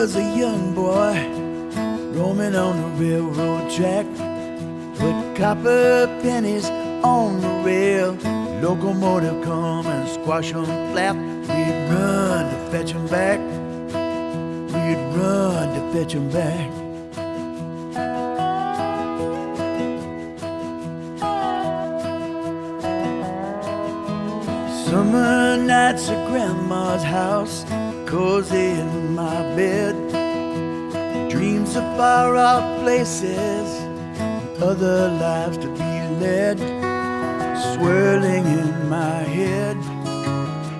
was a young boy roaming on the railroad track, put copper pennies on the rail. Locomotive come and squash 'em flat. We'd run to fetch 'em back. We'd run to fetch 'em back. Summer nights at Grandma's house, cozy in my bed. Dreams of far out places, other lives to be led. Swirling in my head,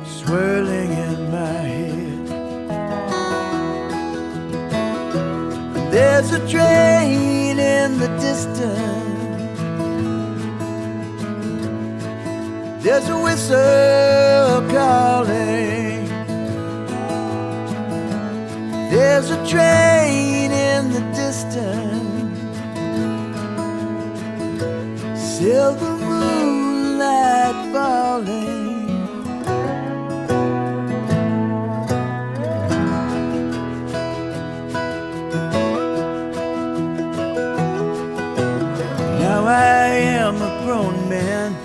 swirling in my head. There's a train in the distance, there's a whistle calling. There's a train in the distance, silver moonlight falling. Now I am a grown man,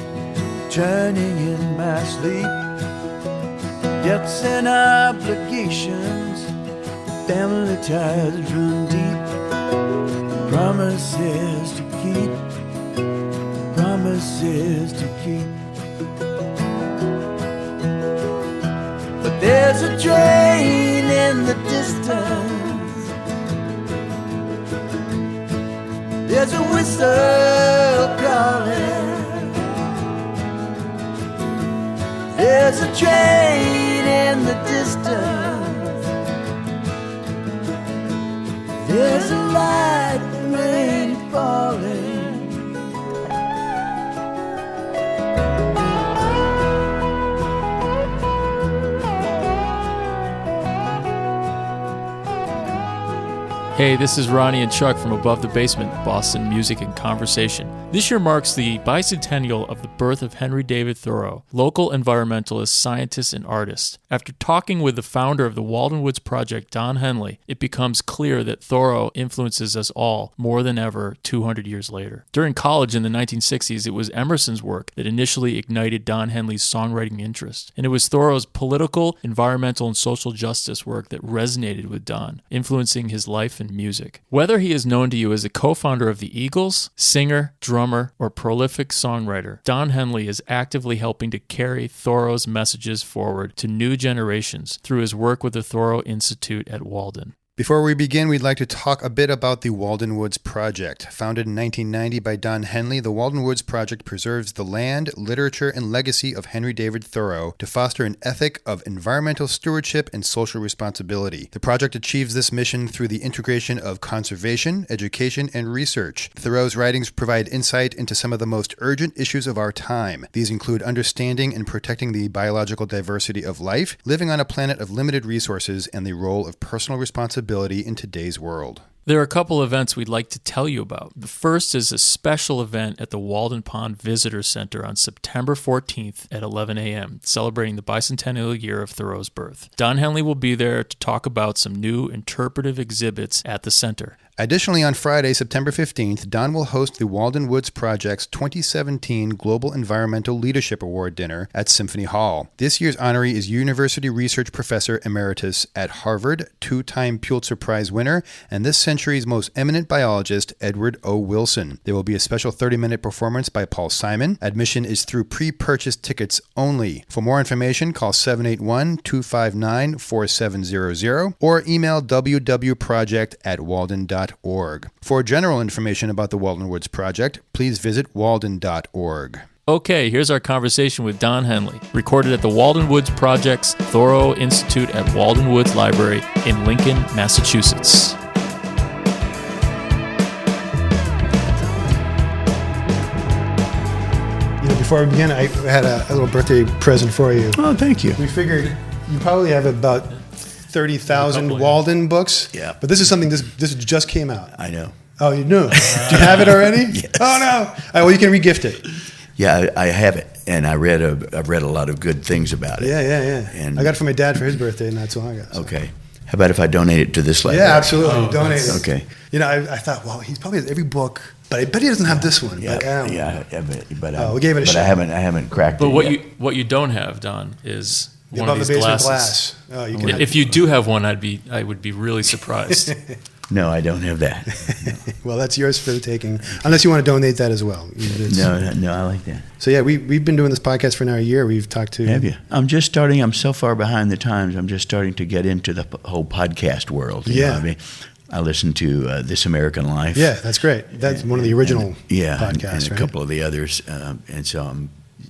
turning in my sleep. Debts and obligations, family ties run deep. Promises to keep, promises to keep. But there's a train in the distance, there's a whistle calling. There's a train in the distance, there's a light rain falling. Hey, this is Ronnie and Chuck from Above the Basement, Boston Music and Conversation. This year marks the bicentennial of the birth of Henry David Thoreau, local environmentalist, scientist, and artist. After talking with the founder of the Walden Woods Project, Don Henley, it becomes clear that Thoreau influences us all more than ever 200 years later. During college in the 1960s, it was Emerson's work that initially ignited Don Henley's songwriting interest. And it was Thoreau's political, environmental, and social justice work that resonated with Don, influencing his life and music. Whether he is known to you as a co-founder of the Eagles, singer, drummer, or prolific songwriter, Don Henley is actively helping to carry Thoreau's messages forward to new generations through his work with the Thoreau Institute at Walden. Before we begin, we'd like to talk a bit about the Walden Woods Project. Founded in 1990 by Don Henley, the Walden Woods Project preserves the land, literature, and legacy of Henry David Thoreau to foster an ethic of environmental stewardship and social responsibility. The project achieves this mission through the integration of conservation, education, and research. Thoreau's writings provide insight into some of the most urgent issues of our time. These include understanding and protecting the biological diversity of life, living on a planet of limited resources, and the role of personal responsibility in today's world. There are a couple events we'd like to tell you about. The first is a special event at the Walden Pond Visitor Center on September 14th at 11 a.m., celebrating the bicentennial year of Thoreau's birth. Don Henley will be there to talk about some new interpretive exhibits at the center. Additionally, on Friday, September 15th, Don will host the Walden Woods Project's 2017 Global Environmental Leadership Award dinner at Symphony Hall. This year's honoree is University Research Professor Emeritus at Harvard, two-time Pulitzer Prize winner, and this century's most eminent biologist, Edward O. Wilson. There will be a special 30-minute performance by Paul Simon. Admission is through pre-purchased tickets only. For more information, call 781-259-4700 or email www.project@walden.org. For general information about the Walden Woods Project, please visit walden.org. Okay, here's our conversation with Don Henley, recorded at the Walden Woods Project's Thoreau Institute at Walden Woods Library in Lincoln, Massachusetts. Before we begin, I had a little birthday present for you. Oh, thank you. We figured you probably have about 30,000 Walden books. Yeah. But this is something, this just came out. I know. Oh, you knew? Do you have it already? Yes. Oh, no. All right, well, you can regift it. Yeah, I have it, and I've read a lot of good things about it. Yeah. And I got it for my dad for his birthday, and that's all I got. So. Okay. How about if I donate it to this library? Yeah, absolutely. Donate it. Okay. You know, I thought, well, he probably has every book, but I bet he doesn't have this one. Yeah, Like, but we gave it a shot. I haven't cracked But it yet. what you don't have, Don, is one Above of the these basement glasses. glass. Oh, you can have If you do have one, I would be really surprised. No, I don't have that. Well, that's yours for the taking, unless you want to donate that as well. No, I like that. So yeah, we've been doing this podcast for now a year. We've talked to. Have you? I'm just starting. I'm so far behind the times. I'm just starting to get into the whole podcast world. You know what I mean, I listen to This American Life. Yeah, that's great. That's one of the original podcasts, and a right? couple of the others. And so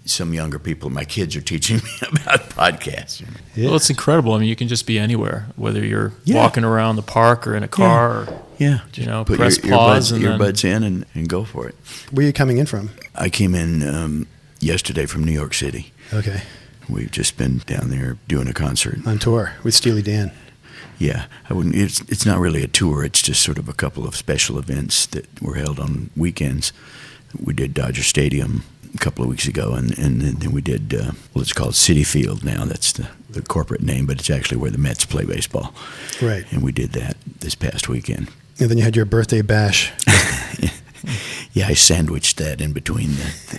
some younger people, my kids are teaching me about podcasts. Yeah. Well, it's incredible. I mean, you can just be anywhere, whether you're walking around the park or in a car. Or, Just press put pause and earbuds in and go for it. Where are you coming in from? I came in yesterday from New York City. Okay. We've just been down there doing a concert. On tour with Steely Dan. Yeah, I wouldn't. It's not really a tour. It's just sort of a couple of special events that were held on weekends. We did Dodger Stadium a couple of weeks ago, and then we did it's called Citi Field now. That's the corporate name, but it's actually where the Mets play baseball. Right. And we did that this past weekend. And then you had your birthday bash. Yeah, I sandwiched that in between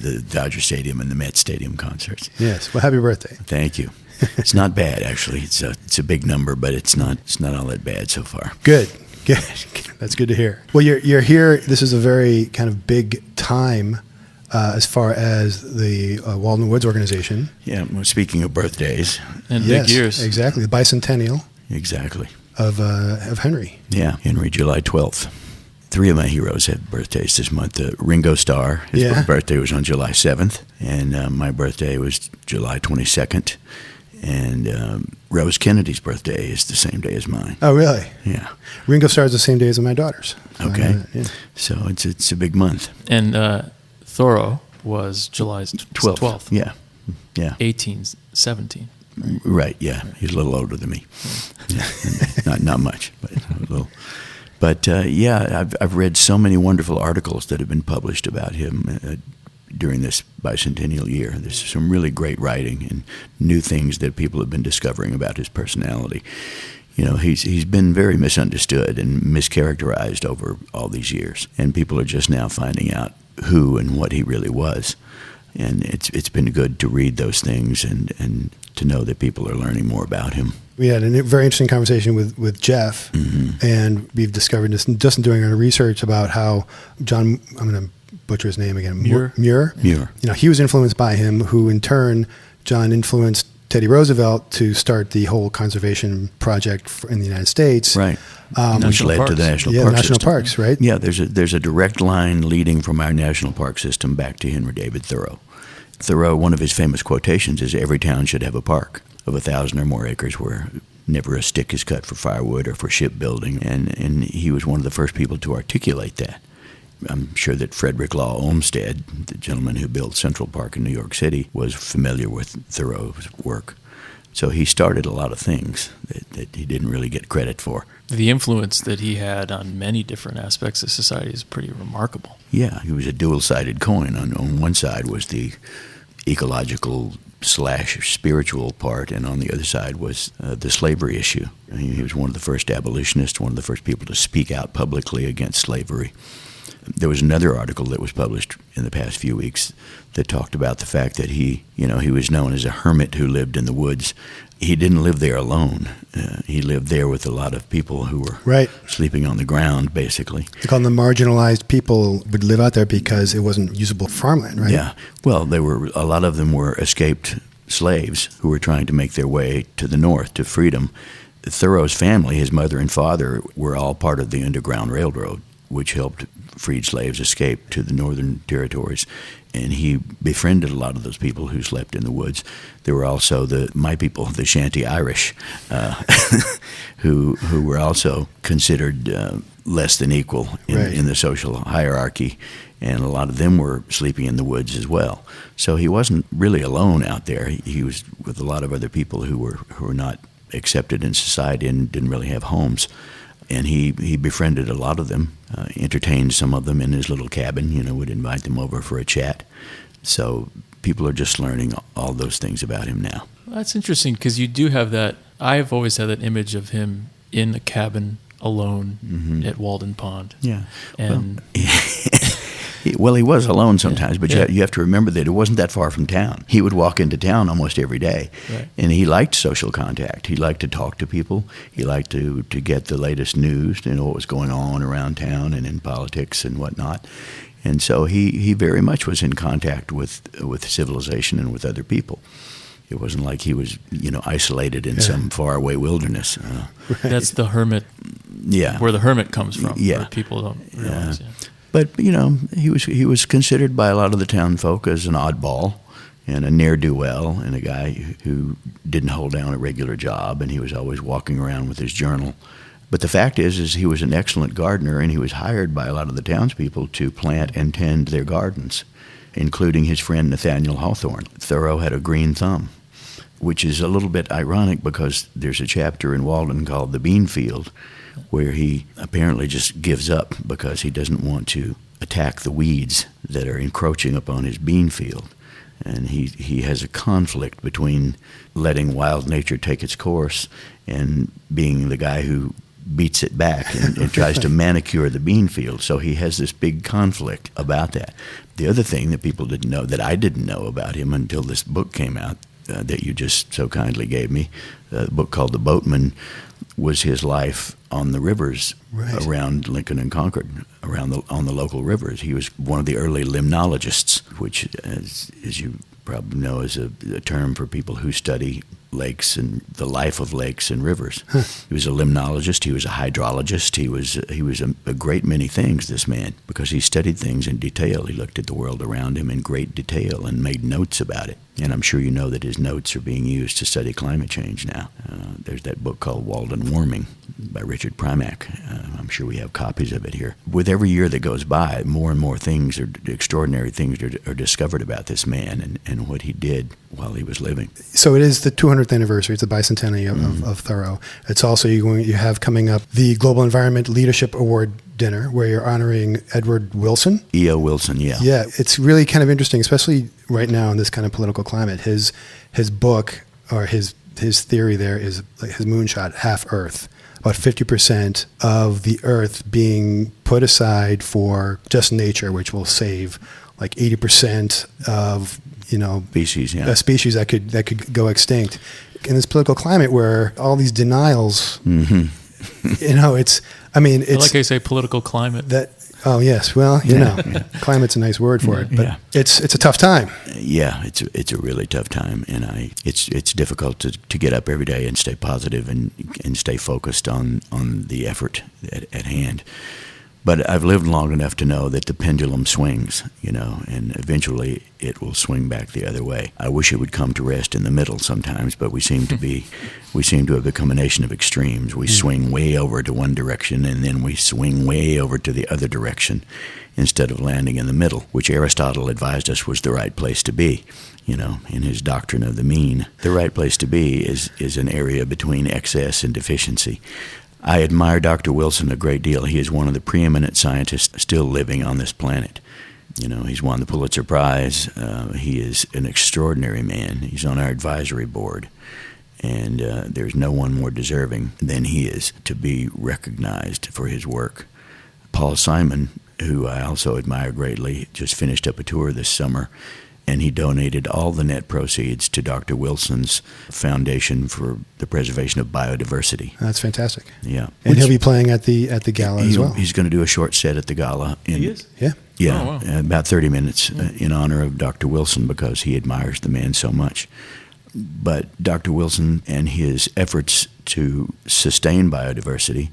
the Dodger Stadium and the Mets Stadium concerts. Yes. Well, happy birthday. Thank you. It's not bad, actually. It's a big number, but it's not all that bad so far. Good. Good. That's good to hear. Well, you're here. This is a very kind of big time as far as the Walden Woods organization. Yeah. Well, speaking of birthdays, and Yes, big years. Exactly. The bicentennial exactly. of Henry. Yeah, Henry, July 12th. 3 of my heroes had birthdays this month. Ringo Starr, his birthday was on July 7th, and my birthday was July 22nd. And Rose Kennedy's birthday is the same day as mine. Oh, really? Yeah. Ringo Starr is the same day as my daughter's. Okay. Yeah. So it's a big month. And Thoreau was July 12th. Yeah. 1817. Right. Yeah. He's a little older than me. Yeah. Not much, but a little. But I've read so many wonderful articles that have been published about him during this bicentennial year. There's some really great writing and new things that people have been discovering about his personality. You know, he's been very misunderstood and mischaracterized over all these years, and people are just now finding out who and what he really was. And it's been good to read those things and to know that people are learning more about him. We had a very interesting conversation with Jeff, and we've discovered this just in doing our research about how John, I'm going to butcher his name again, Muir. You know, he was influenced by him, who in turn, John influenced Teddy Roosevelt to start the whole conservation project in the United States. Right. Which led to the national park national system. parks, right? Yeah, there's a direct line leading from our national park system back to Henry David Thoreau. Thoreau, one of his famous quotations is, "Every town should have a park of 1,000 or more acres where never a stick is cut for firewood or for shipbuilding." And he was one of the first people to articulate that. I'm sure that Frederick Law Olmsted, the gentleman who built Central Park in New York City, was familiar with Thoreau's work. So he started a lot of things that he didn't really get credit for. The influence that he had on many different aspects of society is pretty remarkable. Yeah, he was a dual-sided coin. On one side was the ecological / spiritual part, and on the other side was the slavery issue. He was one of the first abolitionists, one of the first people to speak out publicly against slavery. There was another article that was published in the past few weeks that talked about the fact that he was known as a hermit who lived in the woods. He didn't live there alone. He lived there with a lot of people who were sleeping on the ground, basically. They call them the marginalized people would live out there because it wasn't usable farmland, right? Yeah. Well, a lot of them were escaped slaves who were trying to make their way to the north, to freedom. Thoreau's family, his mother and father, were all part of the Underground Railroad, which helped freed slaves escape to the northern territories. And he befriended a lot of those people who slept in the woods. There were also my people, the Shanty Irish, who were also considered less than equal in the social hierarchy. And a lot of them were sleeping in the woods as well. So he wasn't really alone out there. He was with a lot of other people who were not accepted in society and didn't really have homes. And he befriended a lot of them, entertained some of them in his little cabin, would invite them over for a chat. So people are just learning all those things about him now. Well, that's interesting because you do have that. I've always had that image of him in a cabin alone at Walden Pond. Yeah. And well, he was alone sometimes, but you have to remember that it wasn't that far from town. He would walk into town almost every day, and he liked social contact. He liked to talk to people. He liked to get the latest news, to know what was going on around town and in politics and whatnot. And so he very much was in contact with civilization and with other people. It wasn't like he was, isolated in some faraway wilderness. That's the hermit. Yeah, where the hermit comes from. Yeah, where people don't realize. But he was considered by a lot of the town folk as an oddball and a ne'er-do-well and a guy who didn't hold down a regular job, and he was always walking around with his journal. But the fact is he was an excellent gardener, and he was hired by a lot of the townspeople to plant and tend their gardens, including his friend Nathaniel Hawthorne. Thoreau had a green thumb, which is a little bit ironic because there's a chapter in Walden called The Bean Field, where he apparently just gives up because he doesn't want to attack the weeds that are encroaching upon his bean field. And he has a conflict between letting wild nature take its course and being the guy who beats it back and tries to manicure the bean field. So he has this big conflict about that. The other thing that people didn't know, that I didn't know about him until this book came out that you just so kindly gave me, a book called The Boatman, was his life on the rivers around Lincoln and Concord, on the local rivers. He was one of the early limnologists, which, as you probably know, is a term for people who study lakes and the life of lakes and rivers. He was a limnologist. He was a hydrologist. He was a great many things, this man, because he studied things in detail. He looked at the world around him in great detail and made notes about it. And I'm sure you know that his notes are being used to study climate change now. There's that book called Walden Warming by Richard Primack. I'm sure we have copies of it here. With every year that goes by, more and more things, extraordinary things are discovered about this man and what he did while he was living. So it is the 200th anniversary. It's the bicentennial of Thoreau. It's also you have coming up the Global Environment Leadership Award dinner where you're honoring Edward Wilson. E.O. Wilson, yeah. Yeah, it's really kind of interesting, especially right now in this kind of political climate. His book, or his theory there is like his moonshot, Half Earth. About 50% of the Earth being put aside for just nature, which will save like 80% of species, species that could go extinct. In this political climate where all these denials, it's like I say, political climate. Oh yes, well, climate's a nice word for it, but it's a tough time. Yeah, it's a really tough time, and it's difficult to get up every day and stay positive and stay focused on the effort at hand. But I've lived long enough to know that the pendulum swings, and eventually it will swing back the other way. I wish it would come to rest in the middle sometimes, but we seem to have become a nation of extremes. We swing way over to one direction, and then we swing way over to the other direction instead of landing in the middle, which Aristotle advised us was the right place to be, in his doctrine of the mean. The right place to be is an area between excess and deficiency. I admire Dr. Wilson a great deal. He is one of the preeminent scientists still living on this planet. He's won the Pulitzer Prize. He is an extraordinary man. He's on our advisory board. And there's no one more deserving than he is to be recognized for his work. Paul Simon, who I also admire greatly, just finished up a tour this summer, and he donated all the net proceeds to Dr. Wilson's Foundation for the Preservation of Biodiversity. That's fantastic. Yeah. And he'll be playing at the gala as well. He's going to do a short set at the gala. He is? Yeah. Yeah, oh, wow. About 30 minutes in honor of Dr. Wilson because he admires the man so much. But Dr. Wilson and his efforts to sustain biodiversity,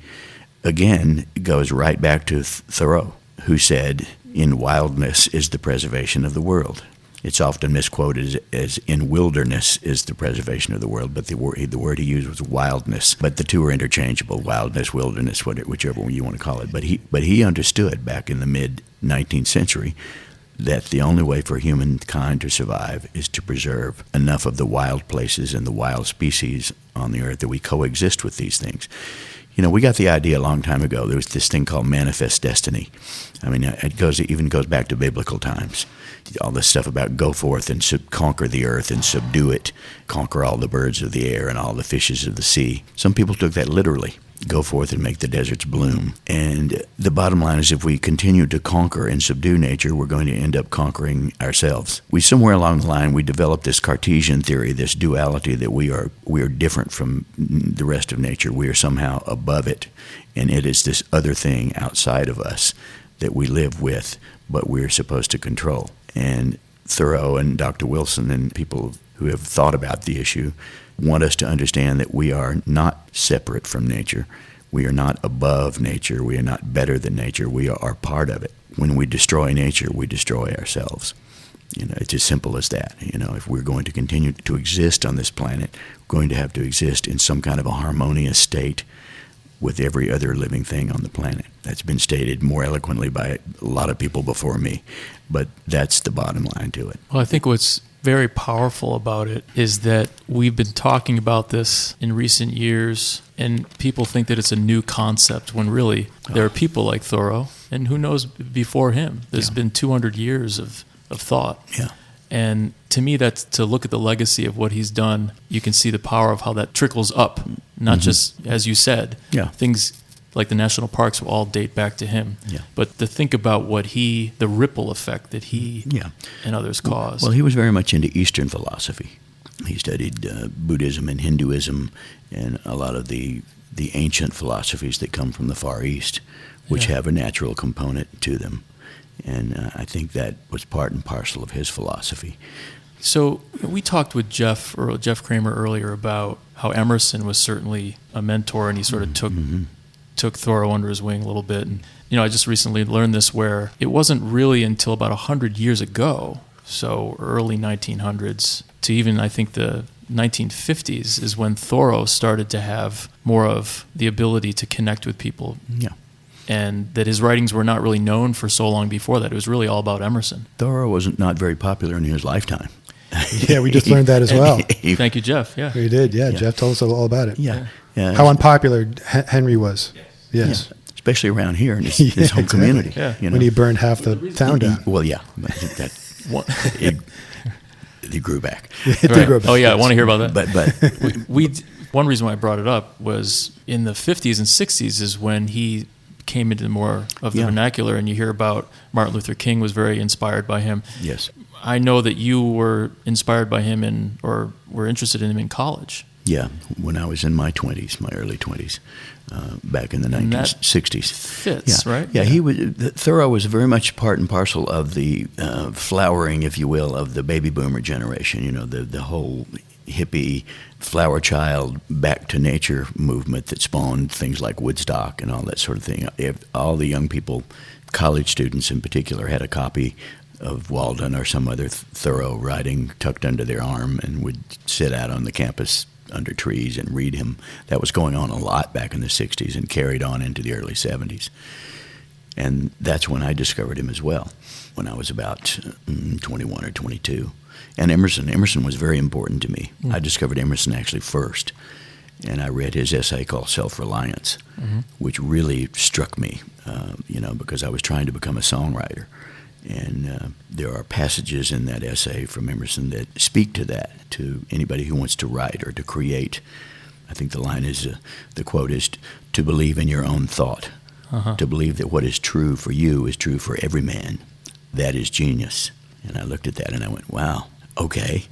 again, goes right back to Thoreau, who said, "In wildness is the preservation of the world." It's often misquoted as "in wilderness is the preservation of the world," but the word he used was wildness. But the two are interchangeable: wildness, wilderness, whichever you want to call it. But he understood back in the mid-19th century that the only way for humankind to survive is to preserve enough of the wild places and the wild species on the earth that we coexist with these things. We got the idea a long time ago. There was this thing called manifest destiny. It even goes back to biblical times. All this stuff about go forth and conquer the earth and subdue it, conquer all the birds of the air and all the fishes of the sea. Some people took that literally. go forth and make the deserts bloom. And the bottom line is, if we continue to conquer and subdue nature, we're going to end up conquering ourselves. Somewhere along the line, we developed this Cartesian theory, this duality, that we are different from the rest of nature. We are somehow above it, and it is this other thing outside of us that we live with, but we're supposed to control. And Thoreau and Dr. Wilson and people who have thought about the issue want us to understand that we are not separate from nature. We are not above nature. We are not better than nature. We are part of it. When we destroy nature, we destroy ourselves. It's as simple as that. If we're going to continue to exist on this planet, we're going to have to exist in some kind of a harmonious state with every other living thing on the planet. That's been stated more eloquently by a lot of people before me, but that's the bottom line to it. Well, I think what's very powerful about it is that we've been talking about this in recent years, and people think that it's a new concept when really there are people like Thoreau, and who knows before him. There's been 200 years of thought. Yeah. And to me, that's to look at the legacy of what he's done. You can see the power of how that trickles up, not just, as you said, things like the national parks will all date back to him. Yeah. But to think about the ripple effect that he and others caused. Well, he was very much into Eastern philosophy. He studied Buddhism and Hinduism and a lot of the ancient philosophies that come from the Far East, which have a natural component to them. And I think that was part and parcel of his philosophy. So we talked with Jeff Kramer earlier about how Emerson was certainly a mentor, and he sort of took Thoreau under his wing a little bit. And I just recently learned this, where it wasn't really until about 100 years ago, so early 1900s, to even I think the 1950s, is when Thoreau started to have more of the ability to connect with people. Yeah. And that his writings were not really known for so long before that. It was really all about Emerson. Thoreau was not very popular in his lifetime. Yeah, we just learned that as well. Thank you, Jeff. Yeah, we did. Yeah, Jeff told us all about it. Yeah. How unpopopular Henry was. Yes. Yeah. Especially around here in his home community. Yeah. When he burned half the town down. Well, yeah. He grew back. Right. Oh, yeah, I want to hear about that. But we one reason why I brought it up was in the 50s and 60s is when he came into more of the vernacular, and you hear about Martin Luther King was very inspired by him. Yes. I know that you were inspired by him or were interested in him in college. Yeah, when I was in my early 20s, back in the 1960s. Fits, right? Yeah, Thoreau was very much part and parcel of the flowering, if you will, of the baby boomer generation. The whole hippie flower child back to nature movement that spawned things like Woodstock and all that sort of thing. All the young people, college students in particular, had a copy of Walden or some other Thoreau writing tucked under their arm and would sit out on the campus under trees and read him. That was going on a lot back in the 60s and carried on into the early 70s. And that's when I discovered him as well, when I was about 21 or 22. And Emerson was very important to me. I discovered Emerson actually first, and I read his essay called Self-Reliance, which really struck me, because I was trying to become a songwriter. And there are passages in that essay from Emerson that speak to that, to anybody who wants to write or to create. I think the line is, the quote is, to believe in your own thought, to believe that what is true for you is true for every man. That is genius. And I looked at that and I went, wow. Okay,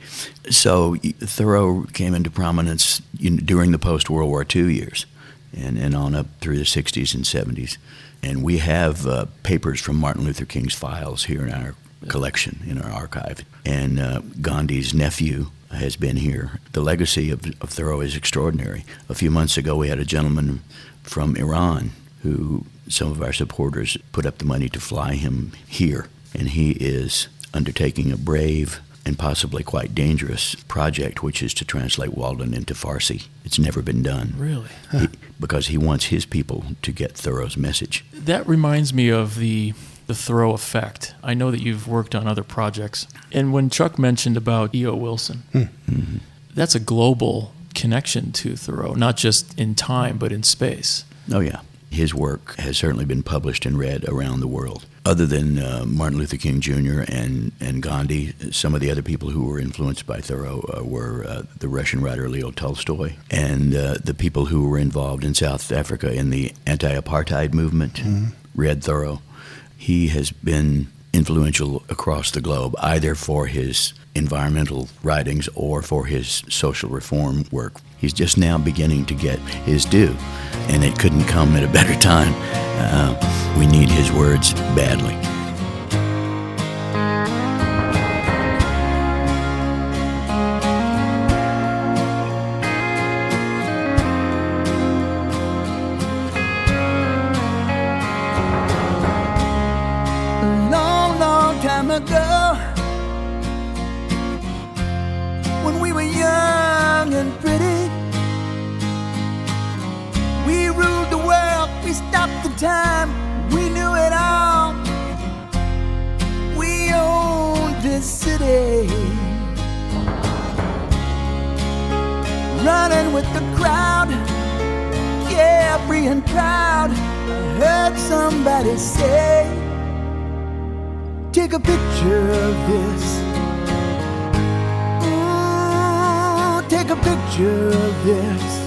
so Thoreau came into prominence during the post-World War II years and on up through the 60s and 70s. And we have papers from Martin Luther King's files here in our collection, in our archive. And Gandhi's nephew has been here. The legacy of Thoreau is extraordinary. A few months ago, we had a gentleman from Iran who some of our supporters put up the money to fly him here. And he is undertaking a brave and possibly quite dangerous project, which is to translate Walden into Farsi. It's never been done. Really? Because he wants his people to get Thoreau's message. That reminds me of the Thoreau effect. I know that you've worked on other projects. And when Chuck mentioned about E.O. Wilson, that's a global connection to Thoreau, not just in time, but in space. Oh, yeah. his work has certainly been published and read around the world. Other than Martin Luther King Jr. and Gandhi, some of the other people who were influenced by Thoreau were the Russian writer Leo Tolstoy and the people who were involved in South Africa in the anti-apartheid movement read Thoreau. He has been influential across the globe, either for his environmental writings or for his social reform work. He's just now beginning to get his due, and it couldn't come at a better time. We need his words badly. A long, long time ago, when we were young and pretty, we ruled the world, we stopped the time, we knew it all. We owned this city, running with the crowd, carefree and proud. I heard somebody say, take a picture of this. Ooh, take a picture of this.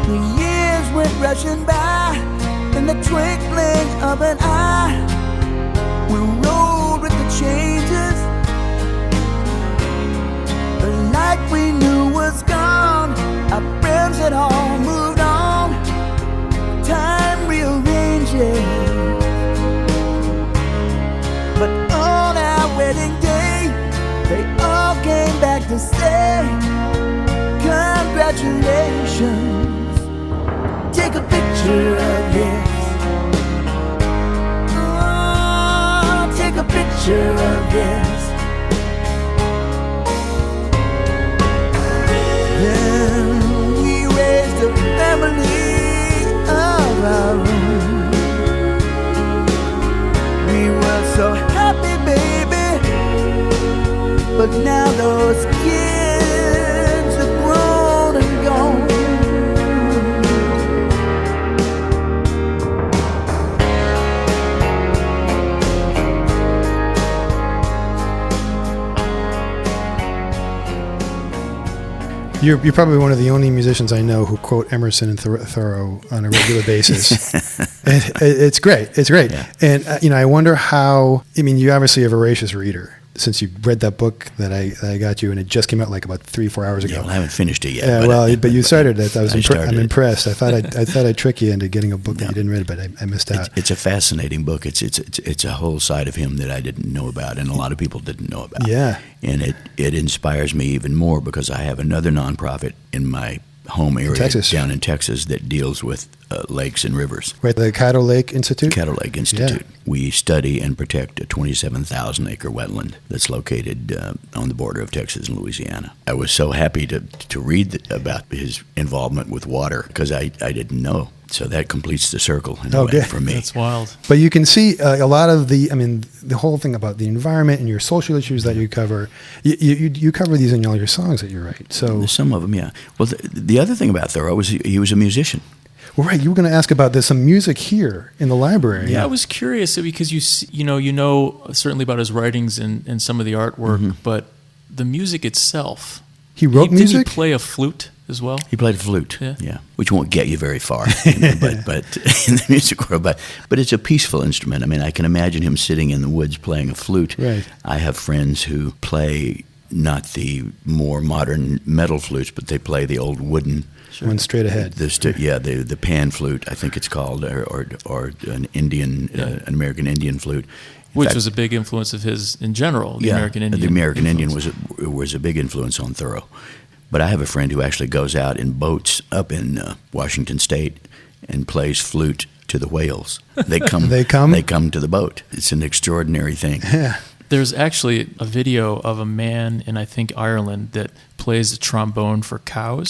The years went rushing by in the twinkling of an eye. We rolled with the changes. The life we knew was gone. Our friends had all moved on. Time rearranges. But on our wedding day, they all came back to say, congratulations. Take a picture of this. Oh, take a picture of this. Then we raised a family of our own. We were so happy, baby, but now those kids are grown and gone. You're probably one of the only musicians I know who quote Emerson and Thoreau on a regular basis. It's great. It's great. Yeah. And, I wonder how, you're obviously a voracious reader since you read that book that I got you, and it just came out like about 3-4 hours ago. Yeah, well, I haven't finished it yet. Yeah, but you started it. I'm impressed. I started thought I'd trick you into getting a book that you didn't read, but I missed out. It's a fascinating book. It's a whole side of him that I didn't know about, and a lot of people didn't know about. Yeah. And it inspires me even more because I have another nonprofit in my home area down in Texas that deals with lakes and rivers. Right, the Caddo Lake Institute? Caddo Lake Institute. Yeah. We study and protect a 27,000-acre wetland that's located on the border of Texas and Louisiana. I was so happy to read about his involvement with water because I didn't know. So that completes the circle in a way for me. That's wild. But you can see a lot of the whole thing about the environment and your social issues that you cover, you cover these in all your songs that you write. So some of them, yeah. Well, the other thing about Thoreau was he was a musician. Well, right. You were going to ask about there's some music here in the library. Yeah, I was curious because you know certainly about his writings and some of the artwork, but the music itself. He wrote music? Did he play a flute as well? He played a flute, yeah, which won't get you very far, but in the music world. But it's a peaceful instrument. I can imagine him sitting in the woods playing a flute. Right. I have friends who play not the more modern metal flutes, but they play the old wooden. Sure. One straight ahead. The pan flute, I think it's called, or an Indian, an American Indian flute. Which was a big influence of his in general. The American Indian. The American Indian was a big influence on Thoreau. But I have a friend who actually goes out in boats up in Washington State and plays flute to the whales. They come. They come to the boat. It's an extraordinary thing. Yeah. There's actually a video of a man in, I think, Ireland that plays the trombone for cows.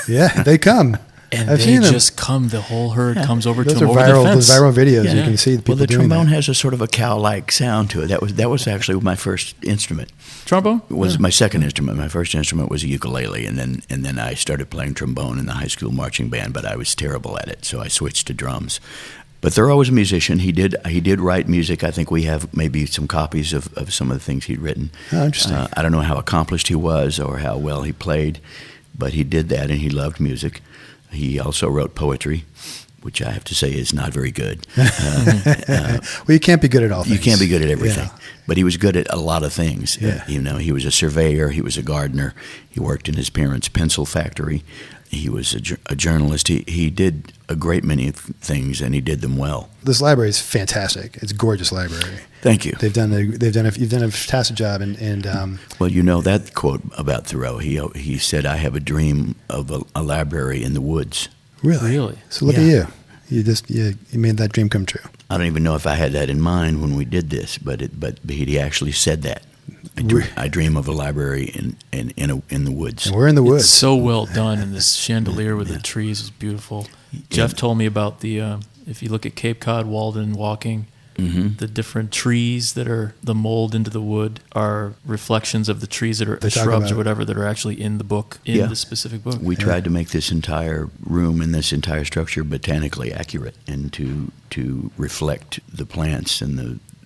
Yeah, they come. And I've they seen them. just come, the whole herd comes over Those to are them over the viral. fence. Those viral videos. Yeah. You can see people Well, the doing trombone that. has a sort of a cow-like sound to it. That was actually my first instrument. Trombone? Was my second instrument. My first instrument was a ukulele, and then I started playing trombone in the high school marching band, but I was terrible at it, so I switched to drums. But Thoreau was a musician. He did write music. I think we have maybe some copies of some of the things he'd written. Oh, interesting. I don't know how accomplished he was or how well he played, but he did that, and he loved music. He also wrote poetry, which I have to say is not very good. Well, you can't be good at all things. You can't be good at everything. Yeah. But he was good at a lot of things. Yeah. He was a surveyor. He was a gardener. He worked in his parents' pencil factory. He was a journalist. He did a great many things, and he did them well. This library is fantastic. It's a gorgeous library. Thank you. You've done a fantastic job, and Well, you know that quote about Thoreau. He said, "I have a dream of a library in the woods." Really? So look at you. You made that dream come true. I don't even know if I had that in mind when we did this, but he actually said that. I dream of a library in the woods. And we're in the woods. It's so well done, and this chandelier with the trees is beautiful. Jeff told me about the, if you look at Cape Cod, Walden, walking, the different trees that are the mold into the wood are reflections of the trees that are They talk shrubs about or whatever that are actually in the book, in the specific book. We tried to make this entire room and this entire structure botanically accurate and to reflect the plants and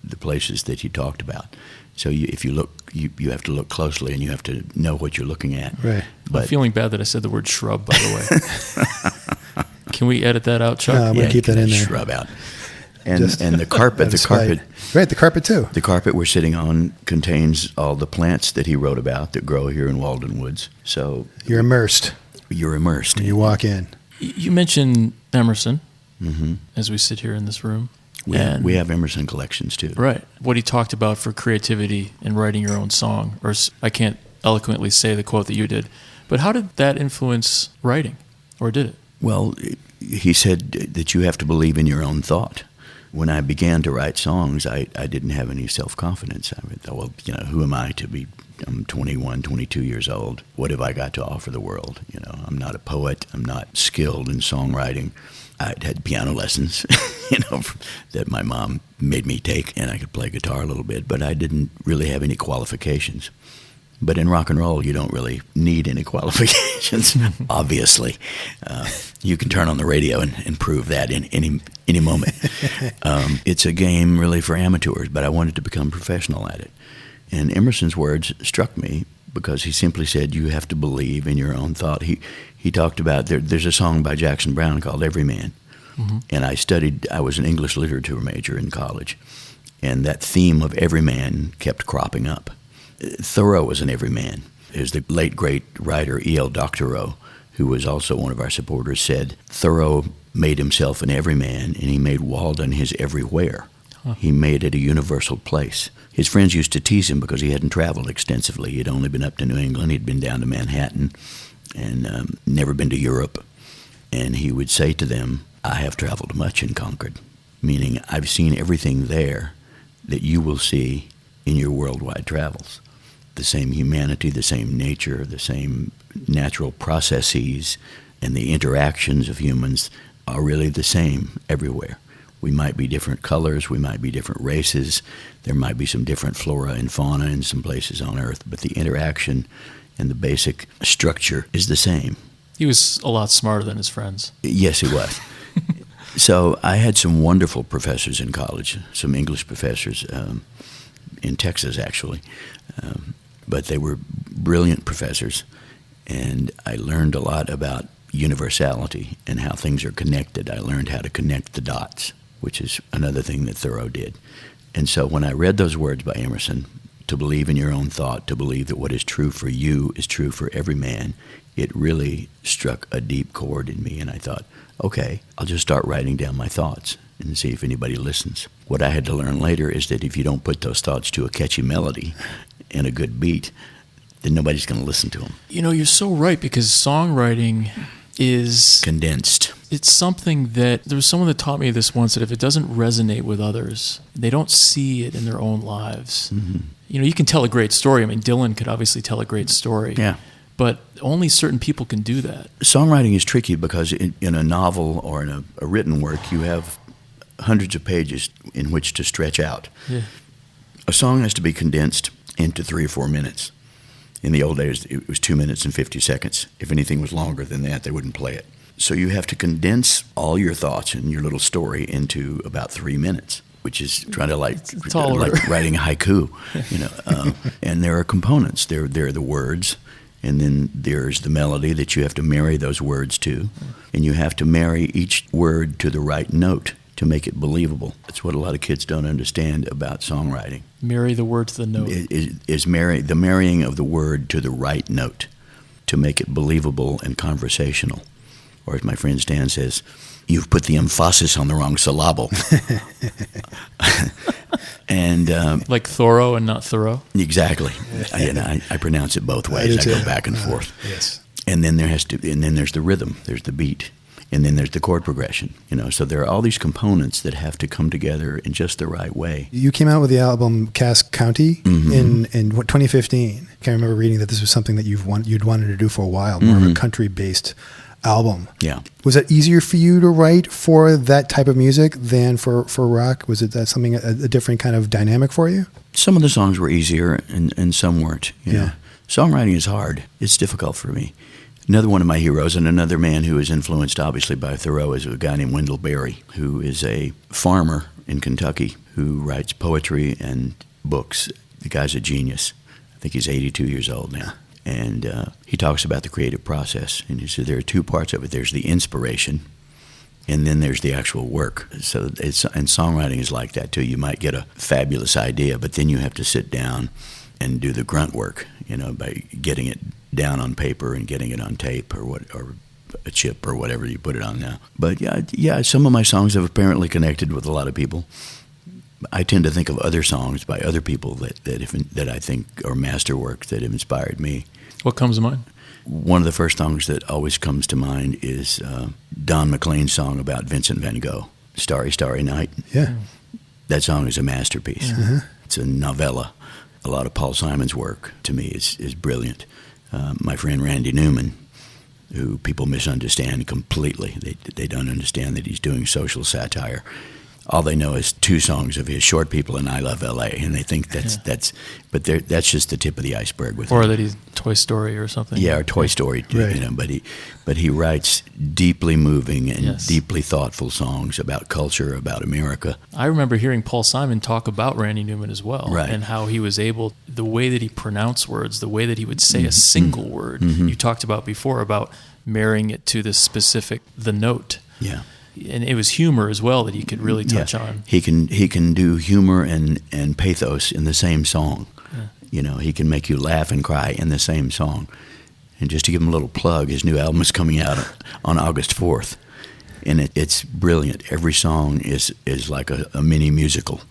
the places that he talked about. So if you look, you have to look closely and you have to know what you're looking at. Right. But I'm feeling bad that I said the word shrub, by the way. Can we edit that out, Chuck? No, I'm going to keep that in there. Shrub out. And the carpet, Right, the carpet too. The carpet we're sitting on contains all the plants that he wrote about that grow here in Walden Woods. So You're immersed you're immersed. when you walk in. You mentioned Emerson as we sit here in this room. We have Emerson collections too. Right. What he talked about for creativity and writing your own song, or I can't eloquently say the quote that you did, but how did that influence writing, or did it? Well, he said that you have to believe in your own thought. When I began to write songs, I didn't have any self-confidence. I thought, well, who am I to be? I'm 21, 22 years old. What have I got to offer the world? I'm not a poet. I'm not skilled in songwriting. I'd had piano lessons, that my mom made me take, and I could play guitar a little bit, but I didn't really have any qualifications. But in rock and roll, you don't really need any qualifications, obviously. You can turn on the radio and prove that in any moment. It's a game really for amateurs, but I wanted to become professional at it. And Emerson's words struck me because he simply said, you have to believe in your own thought. He talked about, there's a song by Jackson Browne called Every Man. And I was an English literature major in college. And that theme of every man kept cropping up. Thoreau was an everyman. There's the late, great writer E.L. Doctorow, who was also one of our supporters, said Thoreau made himself an everyman, and he made Walden his everywhere. He made it a universal place. His friends used to tease him because he hadn't traveled extensively. He'd only been up to New England. He'd been down to Manhattan and never been to Europe. And he would say to them, I have traveled much and conquered, meaning I've seen everything there that you will see in your worldwide travels. The same humanity, the same nature, the same natural processes, and the interactions of humans are really the same everywhere. We might be different colors, we might be different races, there might be some different flora and fauna in some places on Earth, but the interaction and the basic structure is the same. He was a lot smarter than his friends. Yes, he was. So I had some wonderful professors in college, some English professors, in Texas actually, but they were brilliant professors, and I learned a lot about universality and how things are connected. I learned how to connect the dots, which is another thing that Thoreau did. And so when I read those words by Emerson, to believe in your own thought, to believe that what is true for you is true for every man, it really struck a deep chord in me, and I thought, okay, I'll just start writing down my thoughts and see if anybody listens. What I had to learn later is that if you don't put those thoughts to a catchy melody and a good beat, then nobody's going to listen to them. You're so right, because songwriting is condensed. It's something that, there was someone that taught me this once, that if it doesn't resonate with others, they don't see it in their own lives. You can tell a great story. I mean, Dylan could obviously tell a great story. Yeah. but only certain people can do that. Songwriting is tricky because in a novel or in a written work, you have hundreds of pages in which to stretch out. Yeah. A song has to be condensed into 3 or 4 minutes. In the old days, it was 2 minutes and 50 seconds. If anything was longer than that, they wouldn't play it. So you have to condense all your thoughts and your little story into about 3 minutes, which is trying to like writing a haiku, and there are components. There are the words, and then there's the melody that you have to marry those words to, and you have to marry each word to the right note to make it believable. That's what a lot of kids don't understand about songwriting. Marry the word to the note. The marrying of the word to the right note to make it believable and conversational. Or as my friend Stan says, you've put the emphasis on the wrong syllable. And like Thoreau and not Thoreau? Exactly. I pronounce it both ways. I go back and forth. Yes. And then there's the rhythm, there's the beat. And then there's the chord progression, So there are all these components that have to come together in just the right way. You came out with the album Cass County in 2015. I can't remember reading that this was something that you'd wanted to do for a while, more of a country-based album. Yeah. Was it easier for you to write for that type of music than for rock? Was it something a different kind of dynamic for you? Some of the songs were easier and some weren't. You know. Songwriting is hard. It's difficult for me. Another one of my heroes, and another man who is influenced obviously by Thoreau, is a guy named Wendell Berry, who is a farmer in Kentucky who writes poetry and books. The guy's a genius. I think he's 82 years old now. And he talks about the creative process. And he said there are 2 parts of it. There's the inspiration, and then there's the actual work. And songwriting is like that too. You might get a fabulous idea, but then you have to sit down and do the grunt work, by getting it down on paper and getting it on tape or a chip or whatever you put it on now. But yeah, some of my songs have apparently connected with a lot of people. I tend to think of other songs by other people that I think are masterworks that have inspired me. What comes to mind? One of the first songs that always comes to mind is Don McLean's song about Vincent van Gogh, Starry, Starry Night. Yeah. That song is a masterpiece. It's a novella. A lot of Paul Simon's work, to me, is brilliant. My friend Randy Newman, who people misunderstand completely. They don't understand that he's doing social satire. All they know is 2 songs of his, Short People and I Love L.A., and they think that's just the tip of the iceberg with him. Or that he's Toy Story or something. Yeah, or Toy Story, right. But he writes deeply moving and deeply thoughtful songs about culture, about America. I remember hearing Paul Simon talk about Randy Newman as well, right. And how he was able, the way that he pronounced words, the way that he would say a single word. You talked about before about marrying it to the note. Yeah. And it was humor as well that he could really touch on. He can do humor and pathos in the same song. Yeah. He can make you laugh and cry in the same song. And just to give him a little plug, his new album is coming out on August 4th. And it's brilliant. Every song is like a mini musical.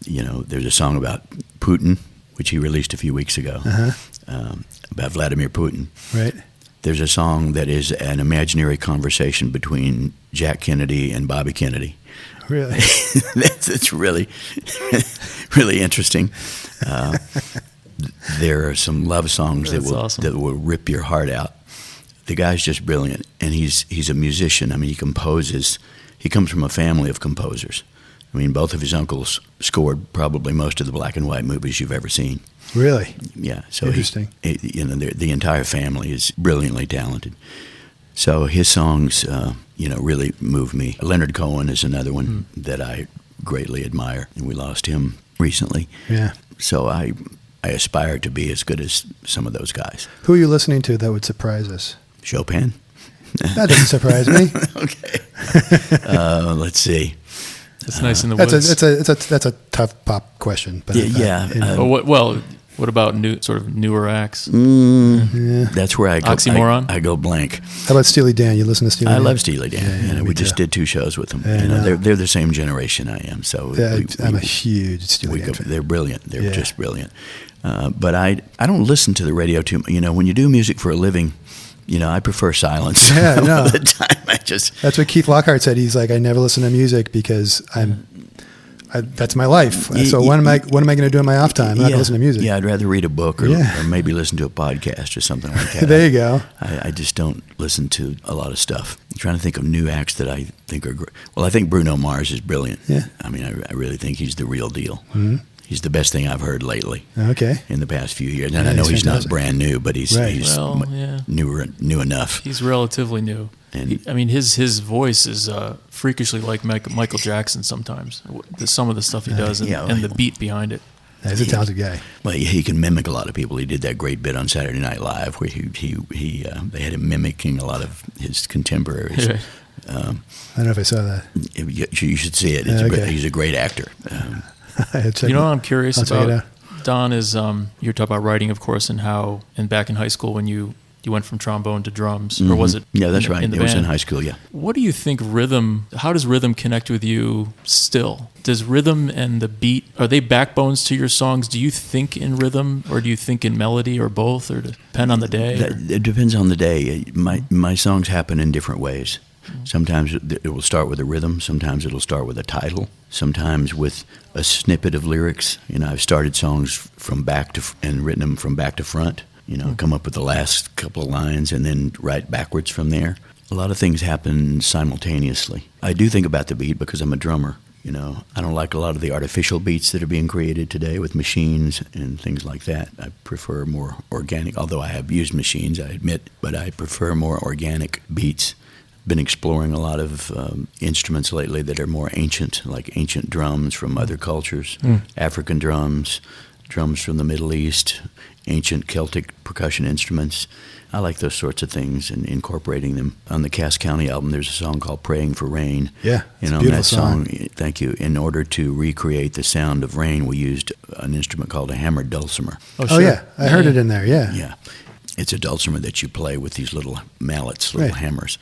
There's a song about Putin, which he released a few weeks ago, about Vladimir Putin. Right. There's a song that is an imaginary conversation between Jack Kennedy and Bobby Kennedy. Really? It's really, really interesting. There are some love songs that will rip your heart out. The guy's just brilliant, and he's a musician. I mean, he composes. He comes from a family of composers. I mean, both of his uncles scored probably most of the black and white movies you've ever seen. Really? Yeah. So interesting. The entire family is brilliantly talented. So his songs, really move me. Leonard Cohen is another one that I greatly admire, and we lost him recently. Yeah. So I aspire to be as good as some of those guys. Who are you listening to that would surprise us? Chopin. That doesn't surprise me. Okay. Let's see. It's nice in the woods. That's a tough pop question. But what about newer acts? That's where I go. Oxymoron? I go blank. How about Steely Dan? You listen to Steely Dan? I love Steely Dan. Yeah, we just did 2 shows with them. They're the same generation I am. So I'm a huge Steely Dan fan. They're brilliant. They're just brilliant. But I don't listen to the radio too much. When you do music for a living, I prefer silence. Yeah, no. All the time. That's what Keith Lockhart said. He's like, I never listen to music because I that's my life. So what am I going to do in my off time? I'm not going to listen to music. Yeah, I'd rather read a book or maybe listen to a podcast or something like that. There you go. I just don't listen to a lot of stuff. I'm trying to think of new acts that I think are great. Well, I think Bruno Mars is brilliant. Yeah. I mean, I really think he's the real deal. Mm-hmm. He's the best thing I've heard lately. Okay. In the past few years. And I know he's fantastic. not brand new, but he's new enough. He's relatively new. And his voice is freakishly like Michael Jackson sometimes. Some of the stuff he does and the beat behind it. He's a talented guy. Well, he can mimic a lot of people. He did that great bit on Saturday Night Live where they had him mimicking a lot of his contemporaries. I don't know if I saw that. You should see it. He's a great actor. You know what I'm curious about, Don, is you're talking about writing, of course, and how back in high school when you went from trombone to drums, or was it? Yeah, that's right. It was in high school, yeah. What do you think how does rhythm connect with you still? Does rhythm and the beat, are they backbones to your songs? Do you think in rhythm, or do you think in melody, or both, or depend on the day? It depends on the day. My songs happen in different ways. Sometimes it will start with a rhythm. Sometimes it'll start with a title. Sometimes with a snippet of lyrics. I've started songs from back to and written them from back to front. Come up with the last couple of lines and then write backwards from there. A lot of things happen simultaneously. I do think about the beat because I'm a drummer. I don't like a lot of the artificial beats that are being created today with machines and things like that. I prefer more organic, although I have used machines, I admit, but I prefer more organic beats. Been exploring a lot of instruments lately that are more ancient, like ancient drums from other cultures, African drums from the Middle East, ancient Celtic percussion instruments. I like those sorts of things and incorporating them. On the Cass County album, there's a song called Praying for Rain. Yeah, it's a beautiful that song. Thank you. In order to recreate the sound of rain, we used an instrument called a hammered dulcimer. Oh yeah, I heard it in there, yeah. Yeah. It's a dulcimer that you play with these little mallets, little hammers.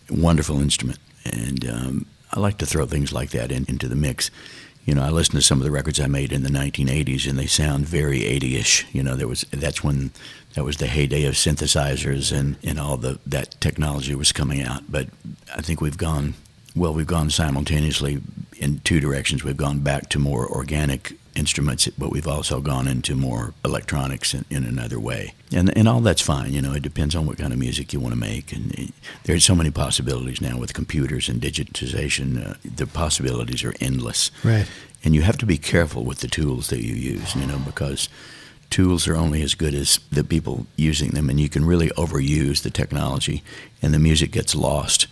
Wonderful instrument, and I like to throw things like that into the mix. I listen to some of the records I made in the 1980s, and they sound very 80-ish. That was the heyday of synthesizers and all that technology was coming out. But I think we've gone simultaneously in two directions. We've gone back to more organic instruments, but we've also gone into more electronics in another way. And all that's fine. It depends on what kind of music you want to make. And there's so many possibilities now with computers and digitization. The possibilities are endless. Right. And you have to be careful with the tools that you use, because tools are only as good as the people using them, and you can really overuse the technology, and the music gets lost.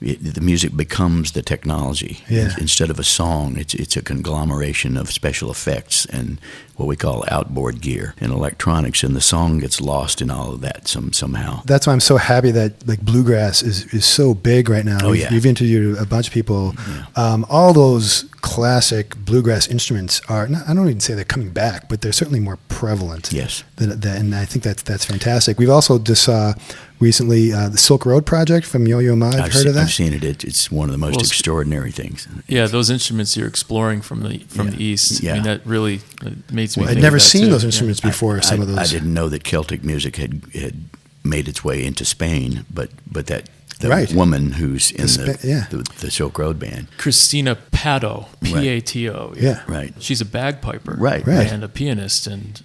The music becomes the technology. Yeah. Instead of a song, it's a conglomeration of special effects and what we call outboard gear and electronics, and the song gets lost in all of that somehow. That's why I'm so happy that bluegrass is so big right now. Oh, yeah. We've interviewed a bunch of people. Yeah. All those classic bluegrass instruments I don't even say they're coming back, but they're certainly more prevalent. Yes. And I think that's fantastic. We've also just saw recently the Silk Road Project from Yo-Yo Ma. I've heard of that? I've seen it. It's one of the most extraordinary things. Yeah, those instruments you're exploring from the East. Yeah. I mean, that really makes me think I'd never of that seen too. those instruments before. Some of those. I didn't know that Celtic music had made its way into Spain, but that woman who's in the Silk Road band, Christina Pato, P-A-T-O. Yeah, right. She's a bagpiper, right, and a pianist, and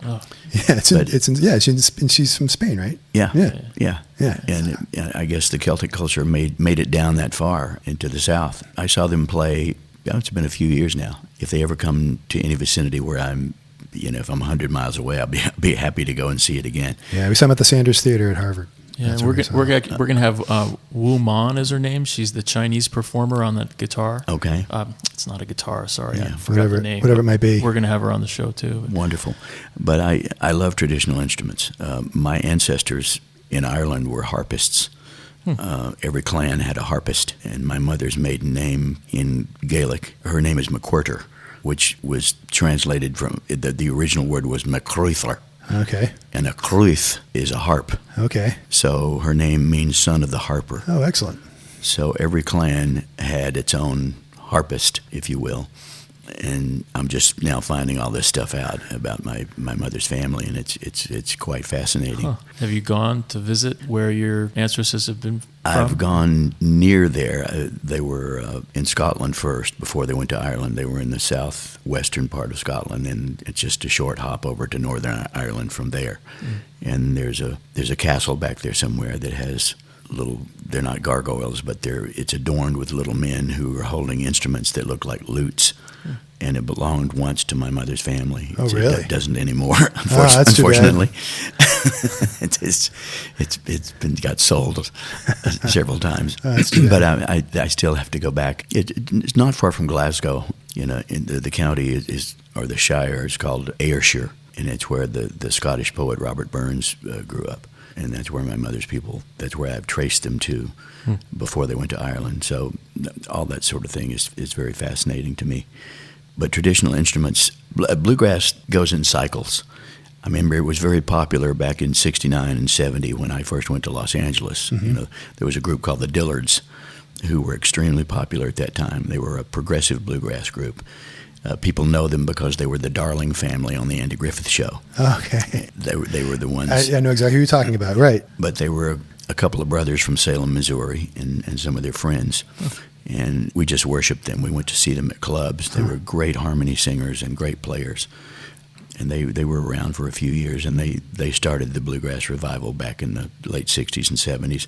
she's from Spain, right? Yeah. And I guess the Celtic culture made it down that far into the South. I saw them play. It's been a few years now. If they ever come to any vicinity where I'm, if I'm 100 miles away, I'll be happy to go and see it again. Yeah, we saw them at the Sanders Theater at Harvard. Yeah, we're gonna have Wu Man is her name. She's the Chinese performer on that guitar. Okay, it's not a guitar. Sorry, yeah, I forgot the name. Whatever it might be. We're gonna have her on the show too. Wonderful, but I love traditional instruments. My ancestors in Ireland were harpists. Every clan had a harpist, and my mother's maiden name in Gaelic, her name is McQuirter, which was translated from the original word was McCruithler. Okay. And a cruith is a harp. Okay. So her name means son of the harper. Oh, excellent. So every clan had its own harpist, if you will. and I'm just now finding all this stuff out about my mother's family, and it's quite fascinating. Huh. Have you gone to visit where your ancestors have been from? I've gone near there. They were in Scotland first before they went to Ireland. They were in the southwestern part of Scotland, and it's just a short hop over to Northern Ireland from there. And there's a castle back there somewhere that has they're not gargoyles, but it's adorned with little men who are holding instruments that look like lutes. And it belonged once to my mother's family. Oh, really? It doesn't anymore, that's unfortunately. It's been got sold several times. That's too bad. But I still have to go back. It's not far from Glasgow. In the county or the shire is called Ayrshire, and it's where the Scottish poet Robert Burns grew up. And that's where my mother's people, that's where I've traced them to before they went to Ireland. So all that sort of thing is very fascinating to me. But traditional instruments, bluegrass goes in cycles. I remember it was very popular back in '69 and '70 when I first went to Los Angeles. Mm-hmm. There was a group called the Dillards who were extremely popular at that time. They were a progressive bluegrass group. People know them because they were the Darling family on the Andy Griffith Show. Okay. They were the ones. I know exactly who you're talking about, right. But they were a couple of brothers from Salem, Missouri, and some of their friends. And we just worshiped them. We went to see them at clubs. They were great harmony singers and great players. And they were around for a few years, and they started the bluegrass revival back in the late 60s and 70s.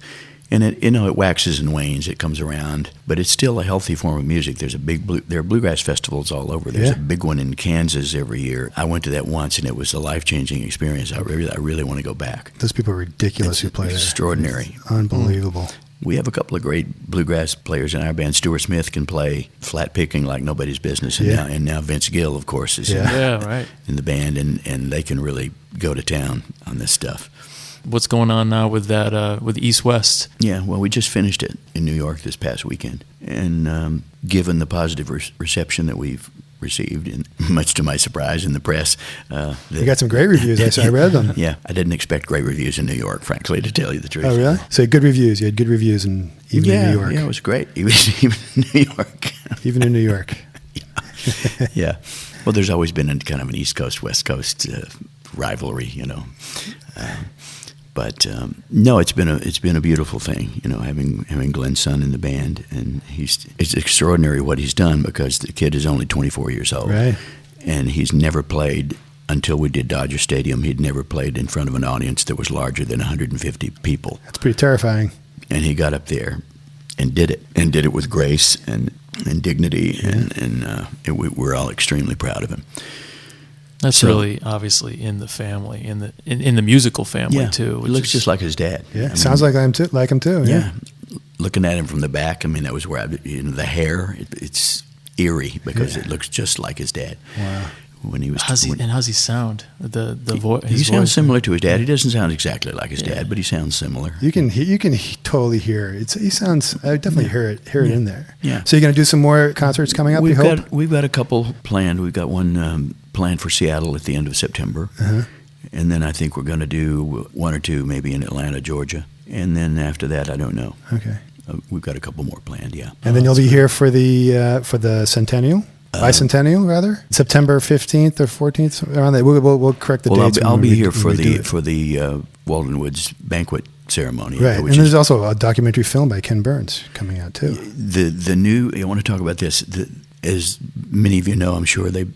And it waxes and wanes. It comes around, but it's still a healthy form of music. There are bluegrass festivals all over. There's a big one in Kansas every year. I went to that once, and it was a life-changing experience. I really want to go back. Those people are ridiculous who play there. Extraordinary. It's unbelievable. We have a couple of great bluegrass players in our band. Stuart Smith can play flat picking like nobody's business, and now Vince Gill, of course, is in the band, and they can really go to town on this stuff. What's going on now with that, with East West? Yeah, well, we just finished it in New York this past weekend. And given the positive reception that we've received, and much to my surprise in the press. You got some great reviews. I read them. Yeah, I didn't expect great reviews in New York, frankly, to tell you the truth. Oh, really? So good reviews. You had good reviews in New York. Yeah, it was great. Even in New York. Even in New York. Yeah. Well, there's always been kind of an East Coast, West Coast rivalry, But no, it's been a beautiful thing, having Glenn's son in the band, and it's extraordinary what he's done because the kid is only 24 years old, right? And he's never played until we did Dodger Stadium. He'd never played in front of an audience that was larger than 150 people. That's pretty terrifying. And he got up there and did it with grace and dignity, and we're all extremely proud of him. That's really obviously in the family, in the musical family too. He looks just like his dad. Yeah, sounds like him too. Yeah. Looking at him from the back, that was where the hair. It's eerie because it looks just like his dad. Wow. When he was. How's he sound? The voice. He sounds similar to his dad. He doesn't sound exactly like his dad, but he sounds similar. You can totally hear it. He sounds. I definitely hear it in there. Yeah. So you're going to do some more concerts coming up? We've got a couple planned. We've got one planned for Seattle at the end of September, and then I think we're going to do one or two maybe in Atlanta, Georgia, and then after that I don't know. Okay. We've got a couple more planned. Yeah. And then you'll be here for the centennial. Bicentennial, rather, September 15th or 14th around that. We'll correct the dates. I'll be here for the Walden Woods banquet ceremony. Right, and there's also a documentary film by Ken Burns coming out too. The new. I want to talk about this. As many of you know, I'm sure the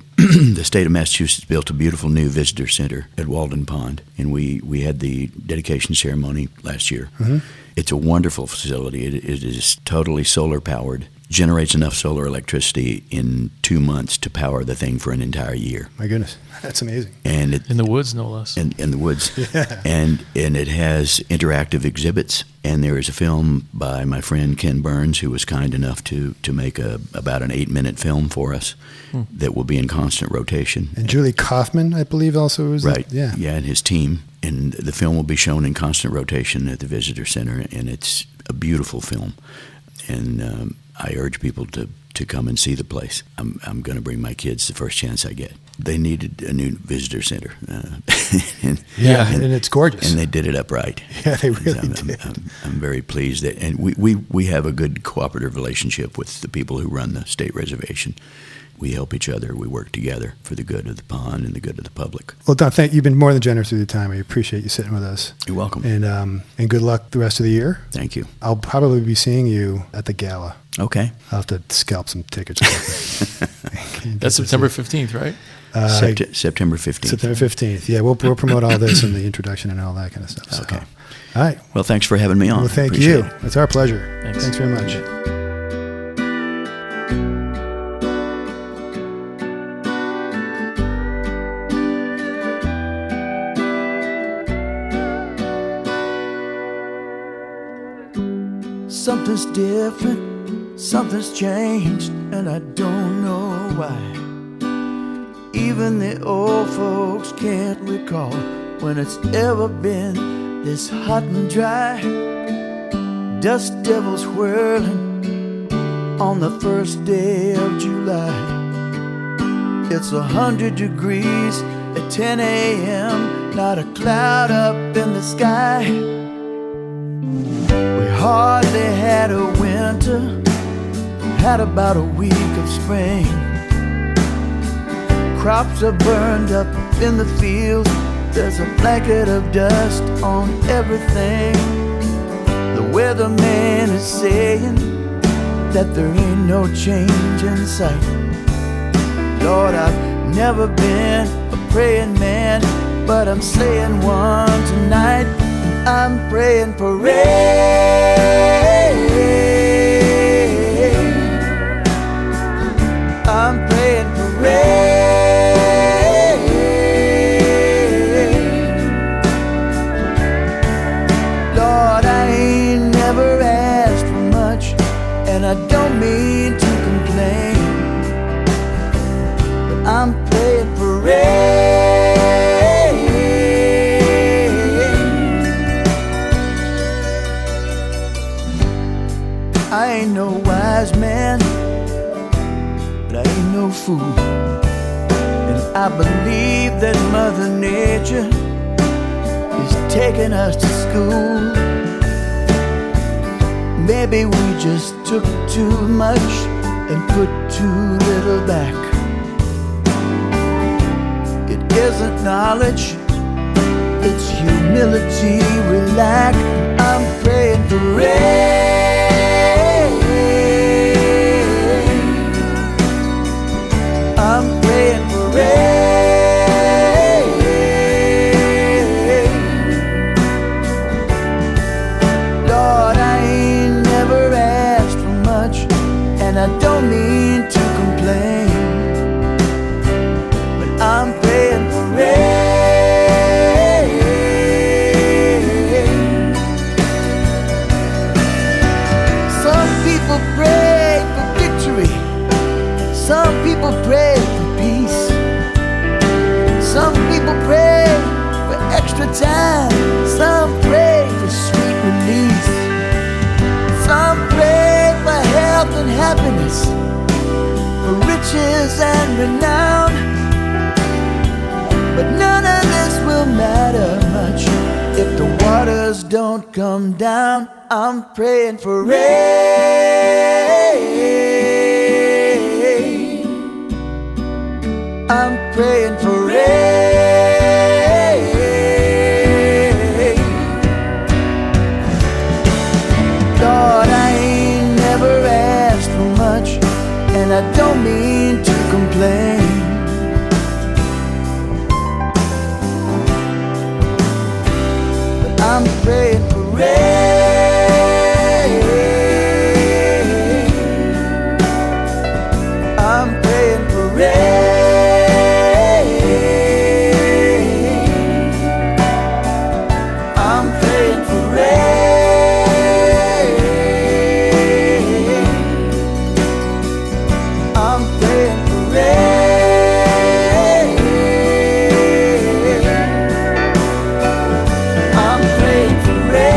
state of Massachusetts built a beautiful new visitor center at Walden Pond, and we had the dedication ceremony last year. Mm-hmm. It's a wonderful facility. It is totally solar powered. Generates enough solar electricity in 2 months to power the thing for an entire year. My goodness, that's amazing. And in the woods, no less. In the woods. Yeah. And it has interactive exhibits. And there is a film by my friend Ken Burns, who was kind enough to make about an 8-minute film for us that will be in constant rotation. And Julie Kaufman, I believe, also was right. Yeah, and his team. And the film will be shown in constant rotation at the Visitor Center, and it's a beautiful film. And I urge people to come and see the place. I'm going to bring my kids the first chance I get. They needed a new visitor center. And it's gorgeous. And they did it up right. Yeah, they really did. I'm very pleased that, and we have a good cooperative relationship with the people who run the state reservation. we help each other. We work together for the good of the pond and the good of the public. Well, Don, you've been more than generous with your time. I appreciate you sitting with us. You're welcome. And good luck the rest of the year. Thank you. I'll probably be seeing you at the gala. Okay. I'll have to scalp some tickets. That's September 15th, right? September 15th. September 15th. Yeah, we'll promote all this and the introduction and all that kind of stuff. So. Okay. All right. Well, thanks for having me on. Well, thank Appreciate you. it. It's our pleasure. Thanks very much. Something's different, something's changed, and I don't know why. Even the old folks can't recall when it's ever been this hot and dry. Dust devils whirling on the first day of July. It's 100 degrees at 10 a.m., not a cloud up in the sky. We hardly had a winter, had about a week of spring. Crops are burned up in the fields, there's a blanket of dust on everything. The weatherman is saying that there ain't no change in sight. Lord, I've never been a praying man, but I'm saying one tonight. I'm praying for rain. I'm praying for rain. Lord, I ain't never asked for much, and I don't mean to complain, but I'm praying for rain. I ain't no wise man, but I ain't no fool, and I believe that Mother Nature is taking us to school. Maybe we just took too much and put too little back. It isn't knowledge, it's humility we lack. I'm praying for rain. I'm praying for rain. Lord, I ain't never asked for much, and I don't mean to complain, but I'm praying for rain. Some people pray for victory, some people pray for peace, some people pray for extra time, some pray for sweet release, some pray for health and happiness, for riches and renown. But none of this will matter much if the waters don't come down. I'm praying for rain. I'm praying for rain. Lord, I ain't never asked for much, and I don't mean to complain, but I'm praying for rain. I'm praying for rain. I'm praying for rain.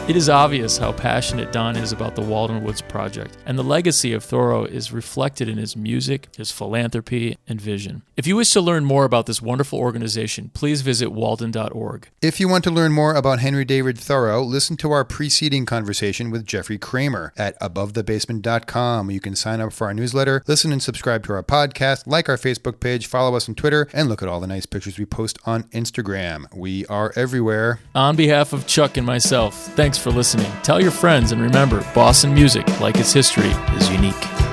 It is obvious how passionate Don is about the Walden Woods Project, and the legacy of Thoreau is reflected in his music, his philanthropy, and vision. If you wish to learn more about this wonderful organization, please visit walden.org. If you want to learn more about Henry David Thoreau, listen to our preceding conversation with Jeffrey Kramer at abovethebasement.com. You can sign up for our newsletter, listen and subscribe to our podcast, like our Facebook page, follow us on Twitter, and look at all the nice pictures we post on Instagram. We are everywhere. On behalf of Chuck and myself, thanks for listening. Tell your friends, and remember, Boston music, like its history, is unique.